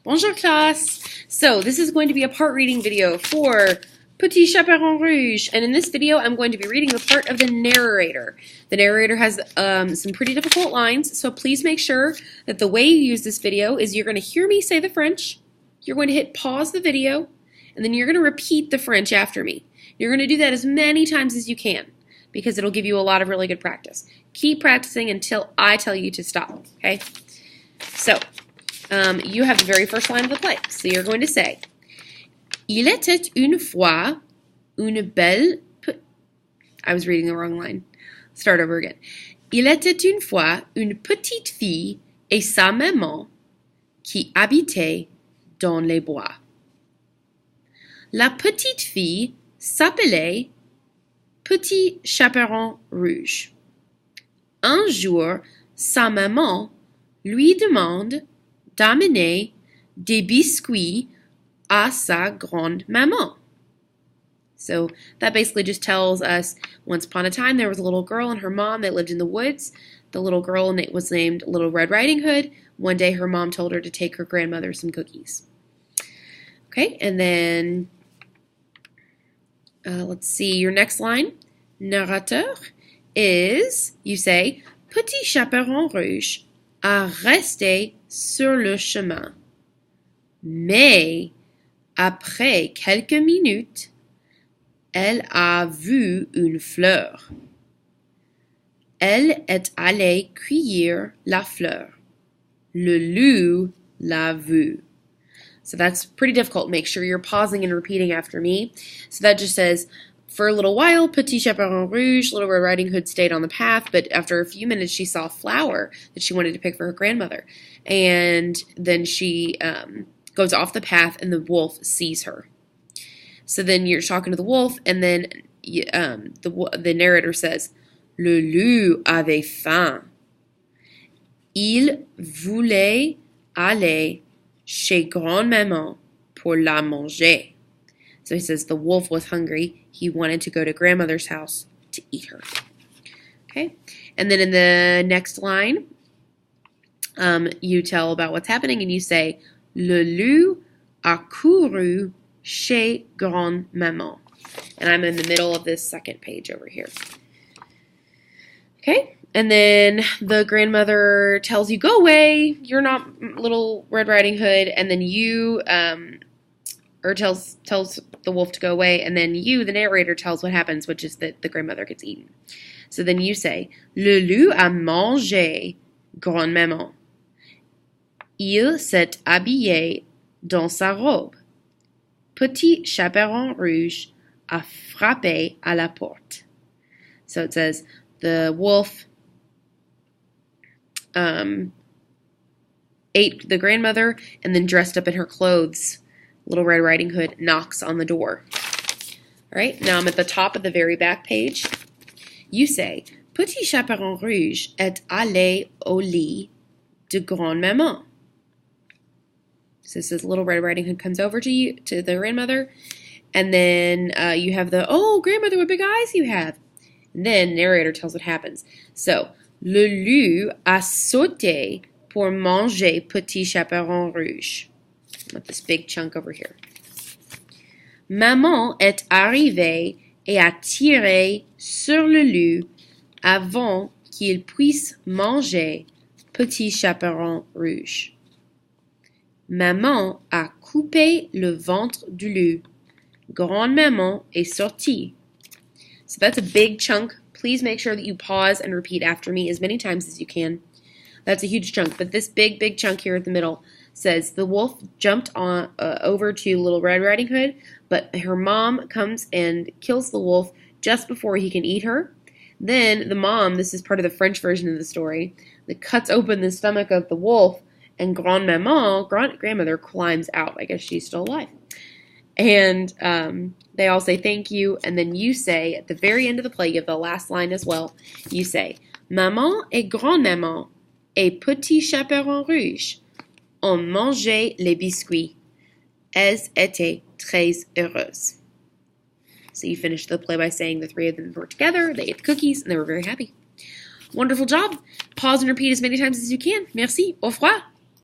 Bonjour classe! So this is going to be a part reading video for Petit Chaperon Rouge, and in this video I'm going to be reading the part of the narrator. The narrator has some pretty difficult lines, so please make sure that the way you use this video is you're going to hear me say the French, you're going to hit pause the video, and then you're going to repeat the French after me. You're going to do that as many times as you can because it'll give you a lot of really good practice. Keep practicing until I tell you to stop, okay? So, you have the very first line of the play. So you're going to say, Il était une fois une belle... I was reading the wrong line. Start over again. Il était une fois une petite fille et sa maman qui habitaient dans les bois. La petite fille s'appelait Petit Chaperon Rouge. Un jour, sa maman lui demande d'amener des biscuits à sa grande-maman. So that basically just tells us once upon a time there was a little girl and her mom that lived in the woods. The little girl was named Little Red Riding Hood. One day her mom told her to take her grandmother some cookies. Okay, and then let's see your next line. Narrateur is, you say, Petit Chaperon Rouge a resté sur le chemin. Mais, après quelques minutes, elle a vu une fleur. Elle est allée cueillir la fleur. Le loup l'a vue. So that's pretty difficult. Make sure you're pausing and repeating after me. So that just says, for a little while, Petit Chaperon Rouge, Little Red Riding Hood, stayed on the path, but after a few minutes, she saw a flower that she wanted to pick for her grandmother. And then she goes off the path, and the wolf sees her. So then you're talking to the wolf, and then the narrator says, Le loup avait faim. Il voulait aller chez grand-maman pour la manger. So he says the wolf was hungry. He wanted to go to grandmother's house to eat her. Okay? And then in the next line, you tell about what's happening and you say, Le loup a couru chez grand-maman. And I'm in the middle of this second page over here. Okay? And then the grandmother tells you, go away, you're not Little Red Riding Hood. And then you, or tells the wolf to go away, and then you, the narrator, tells what happens, which is that the grandmother gets eaten. So then you say, Le loup a mangé grand-maman. Il s'est habillé dans sa robe. Petit Chaperon Rouge a frappé à la porte. So it says, the wolf ate the grandmother and then dressed up in her clothes. Little Red Riding Hood knocks on the door. All right, now I'm at the top of the very back page. You say, Petit Chaperon Rouge est allé au lit de grand-maman. So this is Little Red Riding Hood comes over to you, to the grandmother, and then you have the, oh, grandmother, what big eyes you have. And then narrator tells what happens. So, le loup a sauté pour manger Petit Chaperon Rouge. With this big chunk over here. Maman est arrivée et a tiré sur le loup avant qu'il puisse manger Petit Chaperon Rouge. Maman a coupé le ventre du loup. Grand-maman est sortie. So that's a big chunk. Please make sure that you pause and repeat after me as many times as you can. That's a huge chunk, but this big chunk here at the middle says the wolf jumped on over to Little Red Riding Hood, but her mom comes and kills the wolf just before he can eat her. Then the mom, this is part of the French version of the story, that cuts open the stomach of the wolf, and grandmother, climbs out. I guess she's still alive. And they all say thank you, and then you say, at the very end of the play, you have the last line as well, you say, Maman et grand-maman et Petit Chaperon Rouge ont mangé les biscuits. Elles étaient très heureuses. So you finish the play by saying the three of them were together, they ate the cookies, and they were very happy. Wonderful job. Pause and repeat as many times as you can. Merci. Au revoir.